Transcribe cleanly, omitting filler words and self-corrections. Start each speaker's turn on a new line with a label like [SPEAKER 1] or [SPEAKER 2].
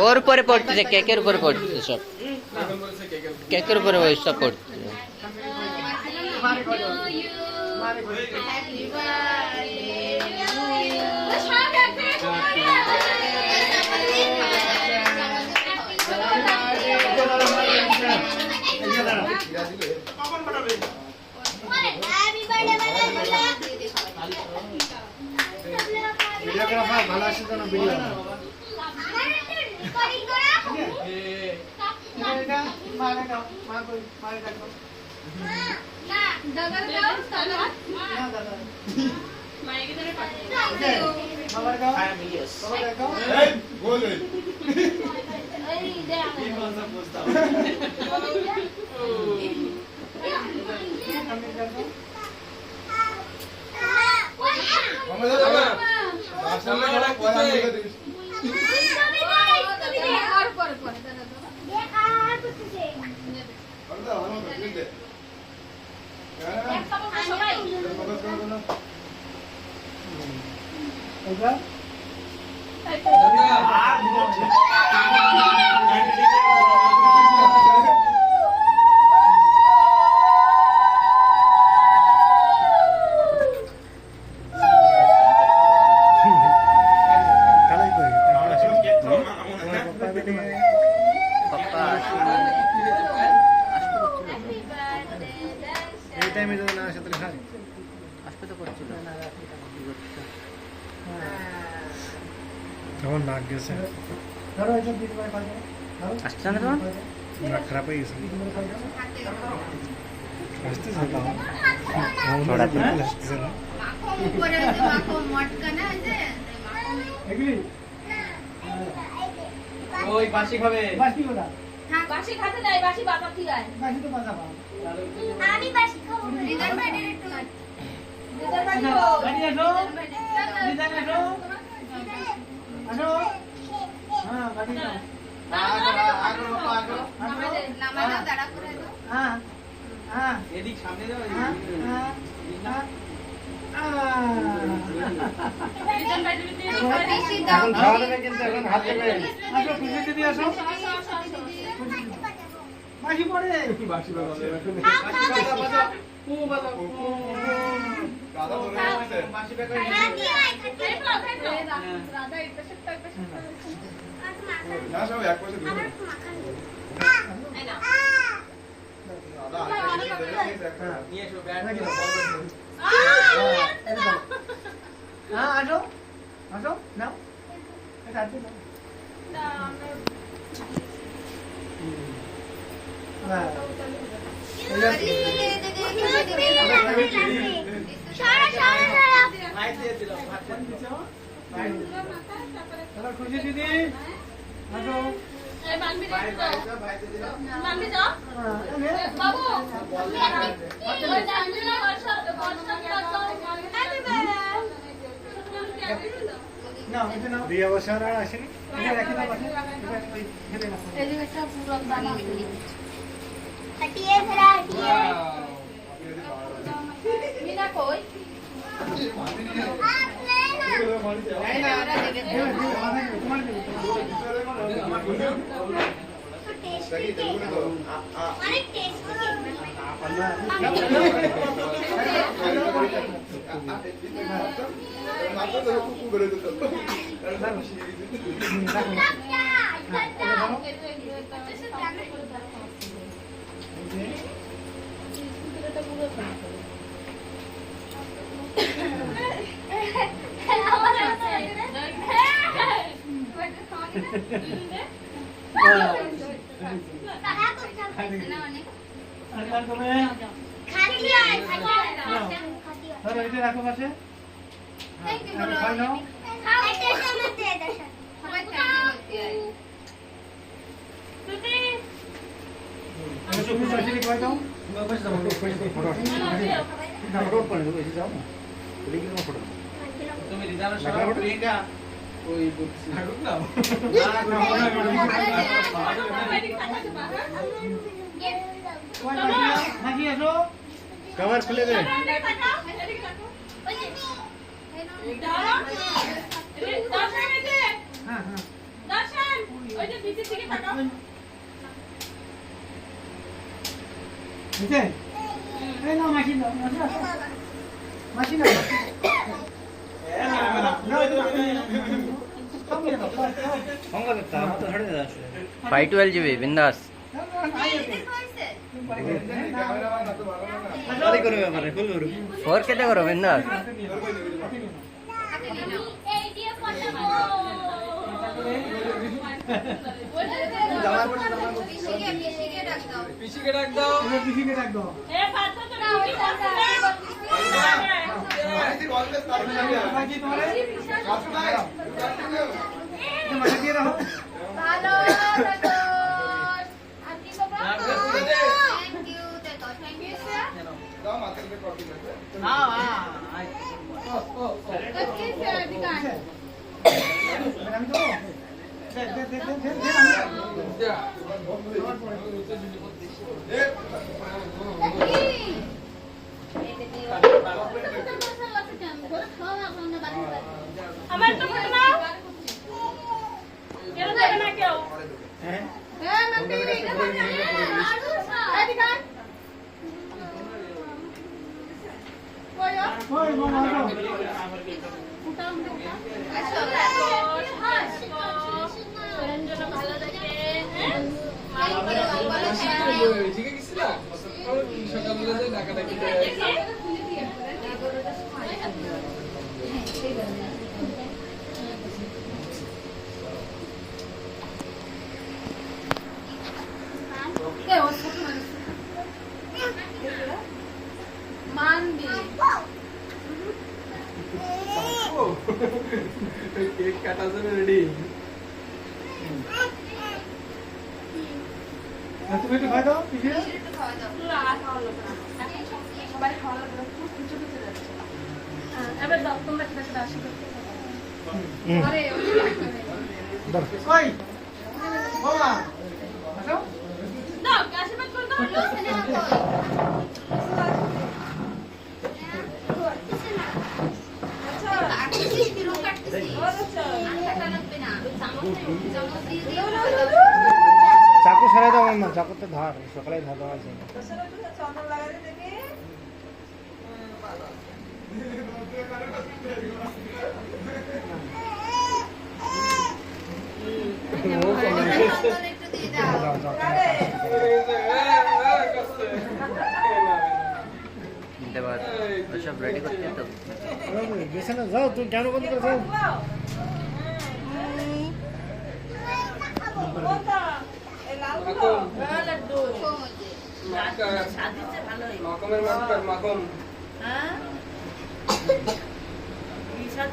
[SPEAKER 1] ওর উপরে পড়তেছে, কেকের উপরে পড়তেছে সব, কেকের উপরে সব পড়তেছে।
[SPEAKER 2] ভিডিওগ্রাফার ভালো আসে তো না ভিডিও নাক গেছে
[SPEAKER 1] আসছে না তোমার
[SPEAKER 2] নাক খারাপ হয়ে গেছে
[SPEAKER 3] ওই বাসি খাবে
[SPEAKER 4] বাসি ওটা হ্যাঁ বাসি খেতে দেয় বাসি বাবা কি গায় বাসি তো বাবা আমি বাসি খাবো রিজার্ভ বাইরে একটু রিজার্ভ বাইরে আসো রিজার্ভ আসো আসো হ্যাঁ বাড়ি যাও আগো নামা দাও দাঁড়া করে দাও হ্যাঁ হ্যাঁ
[SPEAKER 3] এদিক সামনে দাও
[SPEAKER 4] হ্যাঁ হ্যাঁ
[SPEAKER 2] এখন খাওয়া দেবে কিন্তু এখন হাত দেবে
[SPEAKER 4] আসো খুশি দিদি আসো বাসি পড়ে
[SPEAKER 3] বাসি বাজাবে ও বাজাও দাদা ধরে আছে বাসি বেকার
[SPEAKER 4] রাধা এটা সেটা
[SPEAKER 3] না সব এক পয়সা দিও দাদা নিয়ে এসো ব্যাগ
[SPEAKER 4] হ্যাঁ আসো আসো নাও এটা হাতে নাও হ্যাঁ খুশি দিদি আসো
[SPEAKER 2] দিয়ে বছর আর আসেনি
[SPEAKER 4] मीना कोई
[SPEAKER 2] রাখো পাশে খাই নাও
[SPEAKER 3] তুমি রিজার্ভ সব প্রিয়ঙ্কা ওই থাকুক না
[SPEAKER 2] কভার খুলে দে
[SPEAKER 4] দর্শন এই যে দর্শন ওই যে নিচের দিকে তাকাও
[SPEAKER 2] সংঘাত তো ধরে যাচ্ছে
[SPEAKER 1] 512 জিবি বিন্দাস
[SPEAKER 2] আরে করে ব্যাপারে ফুল করে
[SPEAKER 1] 4 কেতে করো বিন্দাস
[SPEAKER 4] এই দিয়ে ফটো
[SPEAKER 3] পিসিকে ডাক দাও
[SPEAKER 4] এ পাঁচটা তো রুটি করছে ভালো দেখো আর কি বাবা থ্যাংক ইউ দেখো থ্যাংক ইউ স্যার
[SPEAKER 3] দাও মাথার উপরে কপি লাগবে
[SPEAKER 4] কি স্যার দিকান আমার তো ফটো নাও কেন দেবে না কেউ হ্যাঁ নন্দি এটা বল না এই দিকান কই ভালো থাকে
[SPEAKER 3] ঠিক আছে না সকালবেলা যে ডাকাডাকি
[SPEAKER 4] মানবি
[SPEAKER 3] কেক কাটার জন্য রেডি
[SPEAKER 2] তুমি একটু খাই দাও পিছিয়ে
[SPEAKER 4] সবাই খাওয়া দাওয়া খুব কিছু কিছু যাচ্ছে এবার দাও তোমরা কি কাছে আসি আরে
[SPEAKER 2] কই বাবা আসো
[SPEAKER 4] দাও আশীর্বাদ করে দাও
[SPEAKER 2] চাকু সরাই দাও মাম্মা চাকু তো ধার সকালে ধার দেওয়া আছে যাও যাও
[SPEAKER 1] দেবার সব রেডি করতে তো
[SPEAKER 2] গেছে না যাও তুমি কেন বন্ধ করে যাও
[SPEAKER 3] মাকমের মাকম